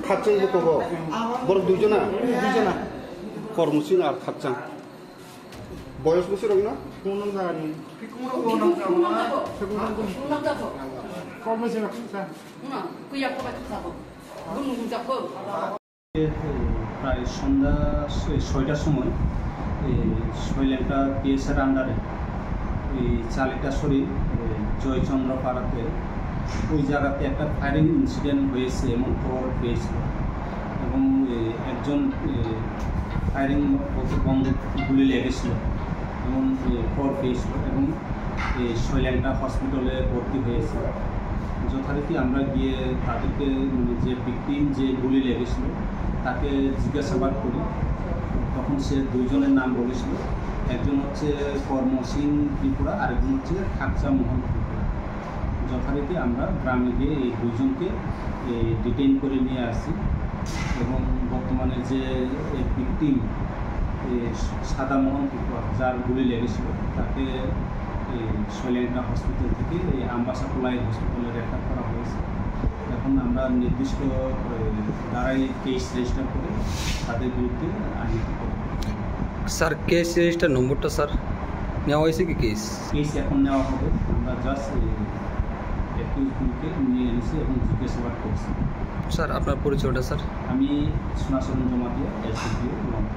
খাচ্চাং কব বড় দুইজনা কর্মসিং আর খাচ্চাং বয়স বেশি রঙ না প্রায় সন্ধ্যা 6টার সময় শৈলেন্দ্রা পিএসের আন্ডারে এই চালিকাশরী জয়চন্দ্র পাড়াতে ওই জায়গাতে একটা ফায়ারিং ইনসিডেন্ট হয়েছে এমন খবর পেয়েছিল এবং একজন ফায়ারিং বন্দুক গুলি লেগেছিল এমন খবর পেয়েছিল এবং শৈলেন্দ্রা হসপিটালে ভর্তি হয়েছে। যথারীতি আমরা গিয়ে তাদেরকে যে ভিকটিম যে গুলি লেগেছিল তাকে জিজ্ঞাসাবাদ করি। তখন সে দুইজনের নাম বলেছিল, একজন হচ্ছে কর্মসিং ত্রিপুরা, আরেকজন হচ্ছে খাকচা মোহন ত্রিপুরা। যথারীতি আমরা গ্রামে গিয়ে এই দুইজনকে ডিটেইন করে নিয়ে আসি এবং বর্তমানে যে ভিকটিম সাদা মোহন ত্রিপুরা যার গুলি লেগেছিল তাকে শৈলেন্দ্রা হসপিটাল থেকে এই আম্বাসাপলাই হসপিটালে রেফার করা হয়েছে। এখন আমরা নির্দিষ্ট দ্বারাই কেস রেজিস্টার করে তাদের বিরুদ্ধে আইনত করব। স্যার কেস রেজিস্টার নম্বরটা স্যার নেওয়া হয়েছে কি? কেস এখন নেওয়া হবে। আমরা জাস্ট অ্যাকিউজগুলোকে নিয়ে এনেছি এবং জিজ্ঞাসাবাদ করছি। স্যার আপনার পরিচয়টা? স্যার আমি সোনাচরণ জমাতিয়া, এসডিপিও লংথ।